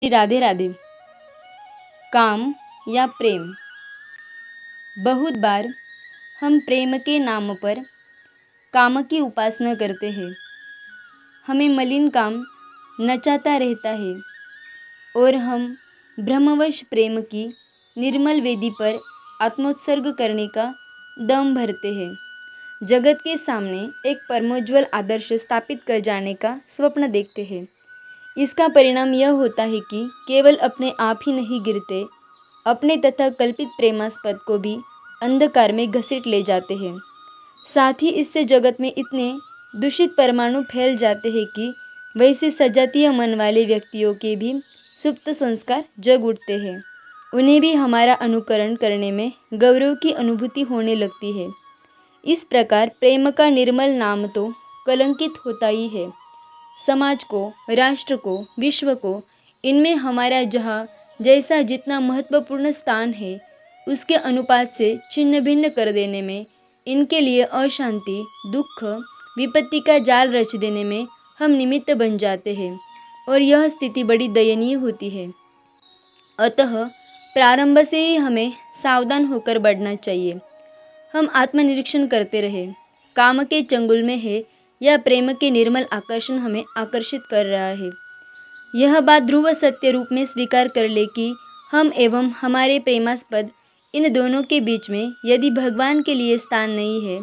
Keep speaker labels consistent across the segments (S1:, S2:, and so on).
S1: राधे राधे। काम या प्रेम। बहुत बार हम प्रेम के नाम पर काम की उपासना करते हैं। हमें मलिन काम नचाता रहता है और हम भ्रमवश प्रेम की निर्मल वेदी पर आत्मोत्सर्ग करने का दम भरते हैं। जगत के सामने एक परमोज्वल आदर्श स्थापित कर जाने का स्वप्न देखते हैं। इसका परिणाम यह होता है कि केवल अपने आप ही नहीं गिरते, अपने तथा कल्पित प्रेमास्पद को भी अंधकार में घसीट ले जाते हैं। साथ ही इससे जगत में इतने दूषित परमाणु फैल जाते हैं कि वैसे सजातीय मन वाले व्यक्तियों के भी सुप्त संस्कार जग उठते हैं। उन्हें भी हमारा अनुकरण करने में गौरव की अनुभूति होने लगती है। इस प्रकार प्रेम का निर्मल नाम तो कलंकित होता ही है। समाज को, राष्ट्र को, विश्व को इनमें हमारा जहाँ जैसा जितना महत्वपूर्ण स्थान है, उसके अनुपात से छिन्न भिन्न कर देने में, इनके लिए अशांति, दुख, विपत्ति का जाल रच देने में हम निमित्त बन जाते हैं और यह स्थिति बड़ी दयनीय होती है। अतः प्रारंभ से ही हमें सावधान होकर बढ़ना चाहिए। हम आत्मनिरीक्षण करते रहे, काम के चंगुल में है या प्रेम के निर्मल आकर्षण हमें आकर्षित कर रहा है। यह बात ध्रुव सत्य रूप में स्वीकार कर ले कि हम एवं हमारे प्रेमास्पद इन दोनों के बीच में यदि भगवान के लिए स्थान नहीं है,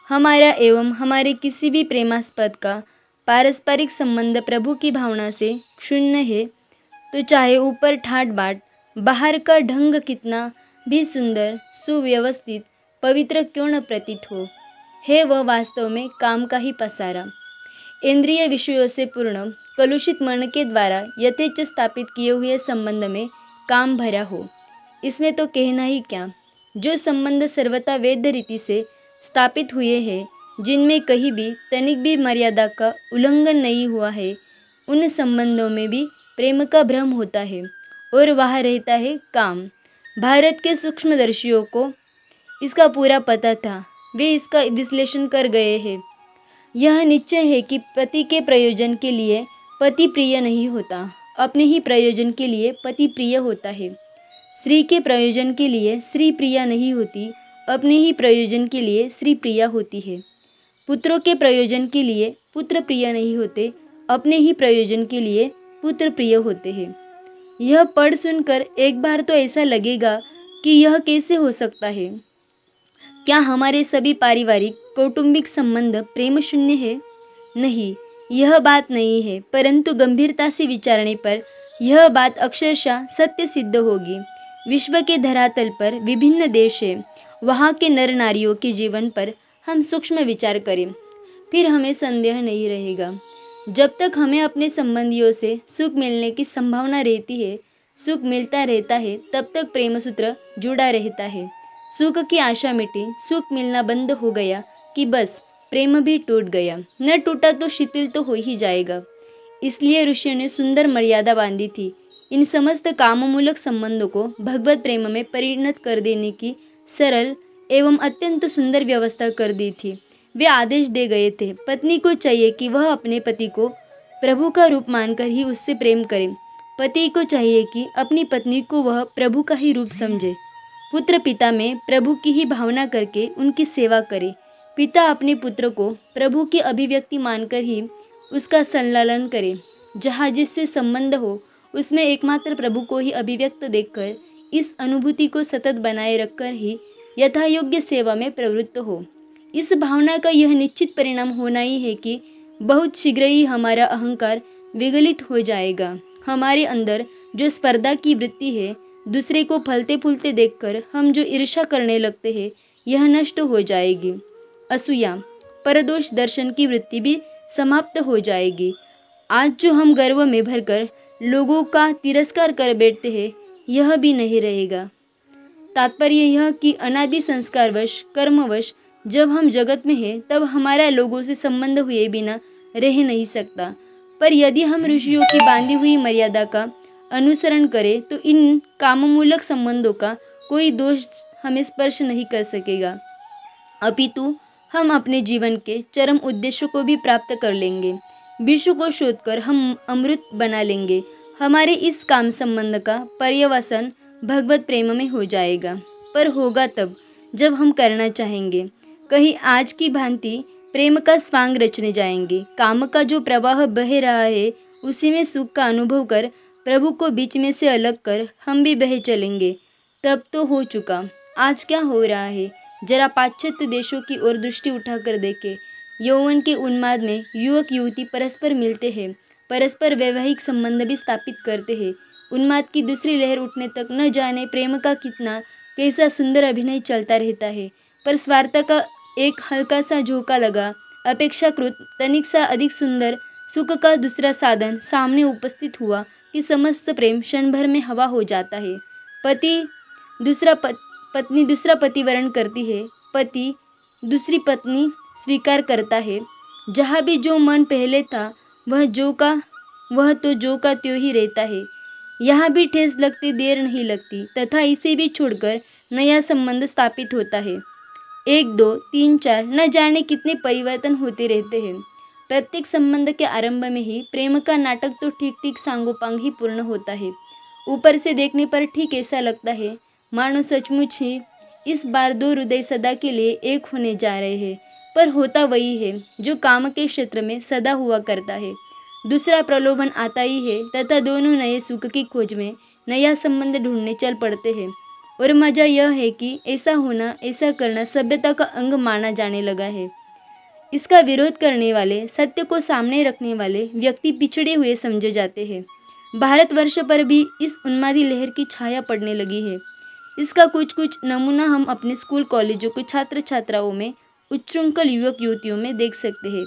S1: हमारा एवं हमारे किसी भी प्रेमास्पद का पारस्परिक संबंध प्रभु की भावना से शून्य है, तो चाहे ऊपर ठाट बाट, बाहर का ढंग कितना भी सुंदर, सुव्यवस्थित, पवित्र क्यों न प्रतीत हो, है वह वास्तव में काम का ही पसारा। इंद्रिय विषयों से पूर्ण कलुषित मन के द्वारा यथेच्छ स्थापित किए हुए संबंध में काम भरा हो। इसमें तो कहना ही क्या, जो संबंध सर्वथा वैध रीति से स्थापित हुए हैं, जिनमें कहीं भी तनिक भी मर्यादा का उल्लंघन नहीं हुआ है, उन संबंधों में भी प्रेम का भ्रम होता है और वहाँ रहता है काम। भारत के सूक्ष्मदर्शियों को इसका पूरा पता था, वे इसका विश्लेषण कर गए हैं। यह निश्चय है कि पति के प्रयोजन के लिए पति प्रिय नहीं होता, अपने ही प्रयोजन के लिए पति प्रिय होता है। स्त्री के प्रयोजन के लिए स्त्री प्रिया नहीं होती, अपने ही प्रयोजन के लिए स्त्री प्रिया होती है। पुत्रों के प्रयोजन के लिए पुत्र प्रिय नहीं होते, अपने ही प्रयोजन के लिए पुत्र प्रिय होते हैं। यह पढ़ सुनकर एक बार तो ऐसा लगेगा कि यह कैसे हो सकता है? क्या हमारे सभी पारिवारिक कौटुंबिक संबंध प्रेम शून्य है? नहीं, यह बात नहीं है, परंतु गंभीरता से विचारने पर यह बात अक्षरशः सत्य सिद्ध होगी। विश्व के धरातल पर विभिन्न देश हैं, वहाँ के नर नारियों के जीवन पर हम सूक्ष्म विचार करें, फिर हमें संदेह नहीं रहेगा। जब तक हमें अपने संबंधियों से सुख मिलने की संभावना रहती है, सुख मिलता रहता है, तब तक प्रेम सूत्र जुड़ा रहता है। सुख की आशा मिटी, सुख मिलना बंद हो गया कि बस प्रेम भी टूट गया। न टूटा तो शिथिल तो हो ही जाएगा। इसलिए ऋषियों ने सुंदर मर्यादा बांधी थी। इन समस्त काममूलक संबंधों को भगवत प्रेम में परिणत कर देने की सरल एवं अत्यंत सुंदर व्यवस्था कर दी थी। वे आदेश दे गए थे, पत्नी को चाहिए कि वह अपने पति को प्रभु का रूप मानकर ही उससे प्रेम करे। पति को चाहिए कि अपनी पत्नी को वह प्रभु का ही रूप समझे। पुत्र पिता में प्रभु की ही भावना करके उनकी सेवा करे। पिता अपने पुत्र को प्रभु की अभिव्यक्ति मानकर ही उसका संलालन करे। जहाँ जिससे संबंध हो, उसमें एकमात्र प्रभु को ही अभिव्यक्त देखकर इस अनुभूति को सतत बनाए रखकर ही यथायोग्य सेवा में प्रवृत्त हो। इस भावना का यह निश्चित परिणाम होना ही है कि बहुत शीघ्र ही हमारा अहंकार विगलित हो जाएगा। हमारे अंदर जो स्पर्धा की वृत्ति है, दूसरे को फलते फूलते देखकर हम जो ईर्ष्या करने लगते हैं, यह नष्ट हो जाएगी। असूया, परदोष दर्शन की वृत्ति भी समाप्त हो जाएगी। आज जो हम गर्व में भरकर लोगों का तिरस्कार कर बैठते हैं, यह भी नहीं रहेगा। तात्पर्य यह कि अनादि संस्कारवश, कर्मवश जब हम जगत में हैं, तब हमारा लोगों से संबंध हुए बिना रह नहीं सकता। पर यदि हम ऋषियों की बांधी हुई मर्यादा का अनुसरण करें, तो इन काममूलक संबंधों का कोई दोष हमें स्पर्श नहीं कर सकेगा। अपितु हम अपने जीवन के चरम उद्देश्य को भी प्राप्त कर लेंगे। विश्व को शोधकर हम अमृत बना लेंगे। हमारे इस काम संबंध का पर्यवसन भगवत प्रेम में हो जाएगा। पर होगा तब जब हम करना चाहेंगे। कहीं आज की भांति प्रेम का स्वांग रचने जाएंगे। काम का जो प्रवाह बह रहा है उसी में सुख का अनुभव कर प्रभु को बीच में से अलग कर हम भी बह चलेंगे। तब तो हो चुका। आज क्या हो रहा है, जरा पाश्चात्य देशों की ओर दृष्टि उठाकर देखें। यौवन के उन्माद में युवक युवती परस्पर मिलते हैं, परस्पर वैवाहिक संबंध भी स्थापित करते हैं। उन्माद की दूसरी लहर उठने तक न जाने प्रेम का कितना कैसा सुंदर अभिनय चलता रहता है। पर स्वार्थ का एक हल्का सा झोंका लगा, अपेक्षाकृत तनिक सा अधिक सुंदर सुख का दूसरा साधन सामने उपस्थित हुआ कि समस्त प्रेम क्षण भर में हवा हो जाता है। पत्नी दूसरा पति वरण करती है, पति दूसरी पत्नी स्वीकार करता है। जहाँ भी जो मन पहले था वह तो जो का त्यों ही रहता है। यहाँ भी ठेस लगते देर नहीं लगती तथा इसे भी छोड़कर नया संबंध स्थापित होता है। 1 2 3 4 न जाने कितने परिवर्तन होते रहते हैं। प्रत्येक संबंध के आरंभ में ही प्रेम का नाटक तो ठीक ठीक सांगोपांग ही पूर्ण होता है। ऊपर से देखने पर ठीक ऐसा लगता है मानो सचमुच ही इस बार 2 हृदय सदा के लिए एक होने जा रहे हैं। पर होता वही है जो काम के क्षेत्र में सदा हुआ करता है। दूसरा प्रलोभन आता ही है तथा दोनों नए सुख की खोज में नया संबंध ढूंढने चल पड़ते हैं। और मजा यह है कि ऐसा होना, ऐसा करना सभ्यता का अंग माना जाने लगा है। इसका विरोध करने वाले, सत्य को सामने रखने वाले व्यक्ति पिछड़े हुए समझे जाते हैं। भारतवर्ष पर भी इस उन्मादी लहर की छाया पड़ने लगी है। इसका कुछ कुछ नमूना हम अपने स्कूल कॉलेजों के छात्र छात्राओं में, उच्छृंखल युवक युवतियों में देख सकते हैं।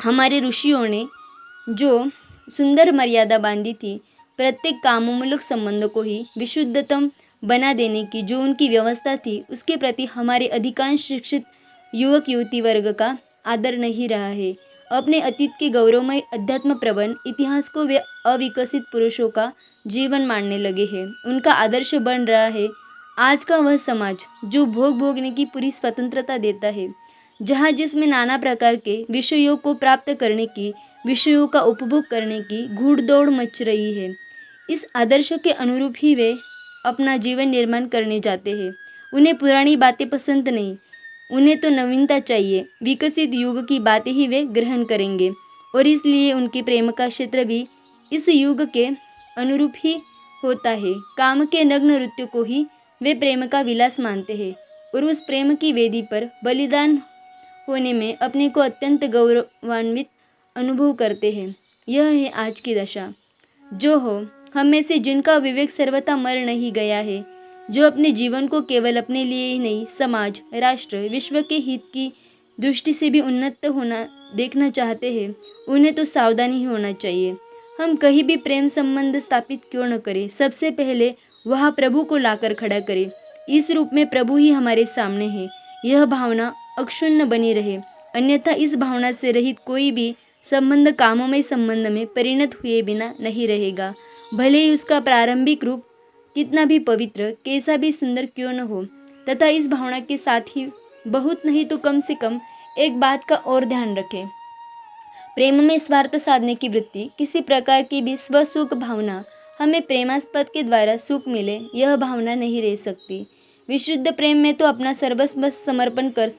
S1: हमारे ऋषियों ने जो सुंदर मर्यादा बांधी थी, प्रत्येक कामोन्मुख संबंध को ही विशुद्धतम बना देने की जो उनकी व्यवस्था थी, उसके प्रति हमारे अधिकांश शिक्षित युवक युवती वर्ग का आदर नहीं रहा है। अपने अतीत के गौरवमय अध्यात्म प्रवण इतिहास को वे अविकसित पुरुषों का जीवन मानने लगे हैं। उनका आदर्श बन रहा है आज का वह समाज जो भोग भोगने की पूरी स्वतंत्रता देता है, जहाँ जिसमें नाना प्रकार के विषयों को प्राप्त करने की, विषयों का उपभोग करने की घूड़-दौड़ मच रही है। इस आदर्श के अनुरूप ही वे अपना जीवन निर्माण करने जाते हैं। उन्हें पुरानी बातें पसंद नहीं, उन्हें तो नवीनता चाहिए। विकसित युग की बातें ही वे ग्रहण करेंगे और इसलिए उनके प्रेम का क्षेत्र भी इस युग के अनुरूप ही होता है। काम के नग्न नृत्य को ही वे प्रेम का विलास मानते हैं और उस प्रेम की वेदी पर बलिदान होने में अपने को अत्यंत गौरवान्वित अनुभव करते हैं। यह है आज की दशा। जो हो, हम में से जिनका विवेक सर्वथा मर नहीं गया है, जो अपने जीवन को केवल अपने लिए ही नहीं, समाज, राष्ट्र, विश्व के हित की दृष्टि से भी उन्नत होना देखना चाहते हैं, उन्हें तो सावधानी ही होना चाहिए। हम कहीं भी प्रेम संबंध स्थापित क्यों न करें, सबसे पहले वहाँ प्रभु को लाकर खड़ा करें। इस रूप में प्रभु ही हमारे सामने है। यह भावना अक्षुण्ण बनी रहे, अन्यथा इस भावना से रहित कोई भी संबंध काममय संबंध में परिणत हुए बिना नहीं रहेगा। भले ही उसका प्रारंभिक रूप कितना भी पवित्र, कैसा भी सुंदर क्यों न हो। तथा इस भावना के साथ ही बहुत नहीं तो कम से कम एक बात का और ध्यान रखें। प्रेम में स्वार्थ साधने की वृत्ति, किसी प्रकार की भी स्वसुख भावना, हमें प्रेमास्पद के द्वारा सुख मिले, यह भावना नहीं रह सकती। विशुद्ध प्रेम में तो अपना सर्वस्व समर्पण कर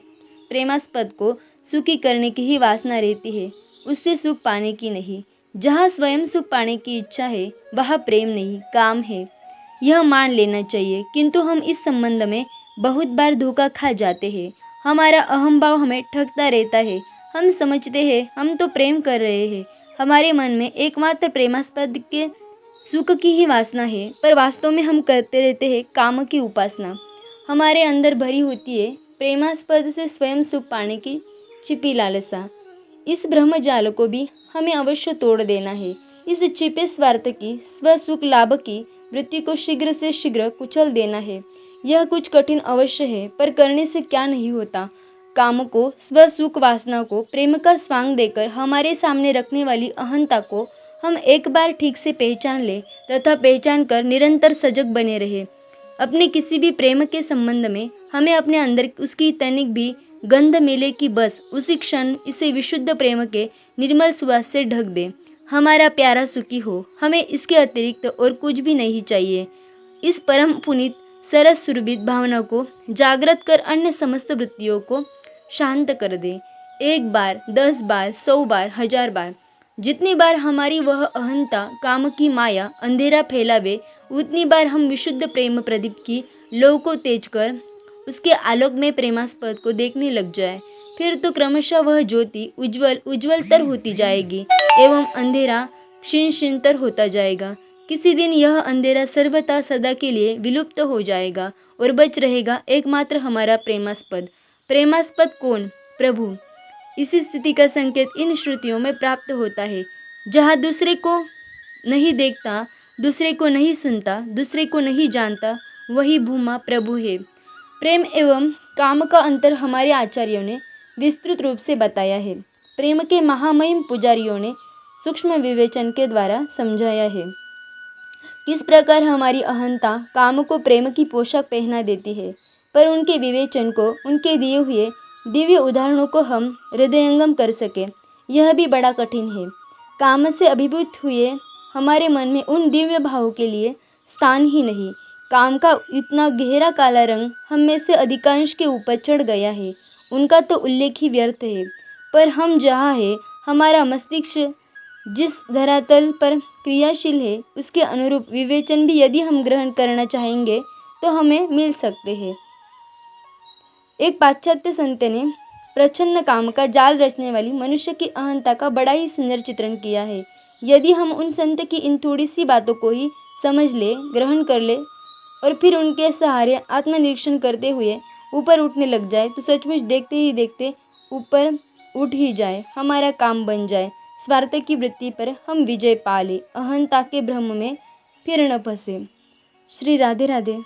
S1: प्रेमास्पद को सुखी करने की ही वासना रहती है, उससे सुख पाने की नहीं। जहाँ स्वयं सुख पाने की इच्छा है वहाँ प्रेम नहीं, काम है, यह मान लेना चाहिए। किंतु हम इस संबंध में बहुत बार धोखा खा जाते हैं। हमारा अहम भाव हमें ठगता रहता है। हम समझते हैं हम तो प्रेम कर रहे हैं, हमारे मन में एकमात्र प्रेमास्पद के सुख की ही वासना है, पर वास्तव में हम करते रहते हैं काम की उपासना। हमारे अंदर भरी होती है प्रेमास्पद से स्वयं सुख पाने की छिपी लालसा। इस ब्रह्मजाल को भी हमें अवश्य तोड़ देना है। इस छिपे स्वार्थ की, स्वसुख लाभ की वृत्ति को शीघ्र से शीघ्र कुचल देना है। यह कुछ कठिन अवश्य है, पर करने से क्या नहीं होता। काम को, स्वसुख वासना को प्रेम का स्वांग देकर हमारे सामने रखने वाली अहंता को हम एक बार ठीक से पहचान ले तथा पहचान कर निरंतर सजग बने रहे। अपने किसी भी प्रेम के संबंध में हमें अपने अंदर उसकी तनिक भी गंध मिले कि बस उसी क्षण इसे विशुद्ध प्रेम के निर्मल सुवास से ढक दे। हमारा प्यारा सुखी हो, हमें इसके अतिरिक्त और कुछ भी नहीं चाहिए। इस परम पुनीत सरस सुरभित भावना को जागृत कर अन्य समस्त वृत्तियों को शांत कर दे। 1 बार, 10 बार, 100 बार, 1000 बार, जितनी बार हमारी वह अहंता काम की माया अंधेरा फैलावे, उतनी बार हम विशुद्ध प्रेम प्रदीप की लौ को तेज कर उसके आलोक में प्रेमास्पद को देखने लग जाए। फिर तो क्रमशः वह ज्योति उज्जवल उज्जवलतर होती जाएगी एवं अंधेरा क्षीण क्षीणतर होता जाएगा। किसी दिन यह अंधेरा सर्वथा सदा के लिए विलुप्त हो जाएगा और बच रहेगा एकमात्र हमारा प्रेमास्पद। प्रेमास्पद कौन? प्रभु। इसी स्थिति का संकेत इन श्रुतियों में प्राप्त होता है। जहाँ दूसरे को नहीं देखता, दूसरे को नहीं सुनता, दूसरे को नहीं जानता, वही भूमा प्रभु है। प्रेम एवं काम का अंतर हमारे आचार्यों ने विस्तृत रूप से बताया है। प्रेम के महामहिम पुजारियों ने सूक्ष्म विवेचन के द्वारा समझाया है। किस प्रकार हमारी अहंता काम को प्रेम की पोशाक पहना देती है, पर उनके विवेचन को, उनके दिए हुए दिव्य उदाहरणों को हम हृदयंगम कर सके, यह भी बड़ा कठिन है। काम से अभिभूत हुए हमारे मन में उन दिव्य भावों के लिए स्थान ही नहीं। काम का इतना गहरा काला रंग हम में से अधिकांश के ऊपर चढ़ गया है, उनका तो उल्लेख ही व्यर्थ है। पर हम जहाँ है, हमारा मस्तिष्क जिस धरातल पर क्रियाशील है, उसके अनुरूप विवेचन भी यदि हम ग्रहण करना चाहेंगे तो हमें मिल सकते हैं। एक पाश्चात्य संत ने प्रच्छन्न काम का जाल रचने वाली मनुष्य की अहंता का बड़ा ही सुंदर चित्रण किया है। यदि हम उन संत की इन थोड़ी सी बातों को ही समझ ले, ग्रहण कर ले और फिर उनके सहारे आत्मनिरीक्षण करते हुए ऊपर उठने लग जाए, तो सचमुच देखते ही देखते ऊपर उठ ही जाए, हमारा काम बन जाए, स्वार्थ की वृत्ति पर हम विजय पा ले, अहंता के भ्रम में फिर न फंसे। श्री राधे राधे।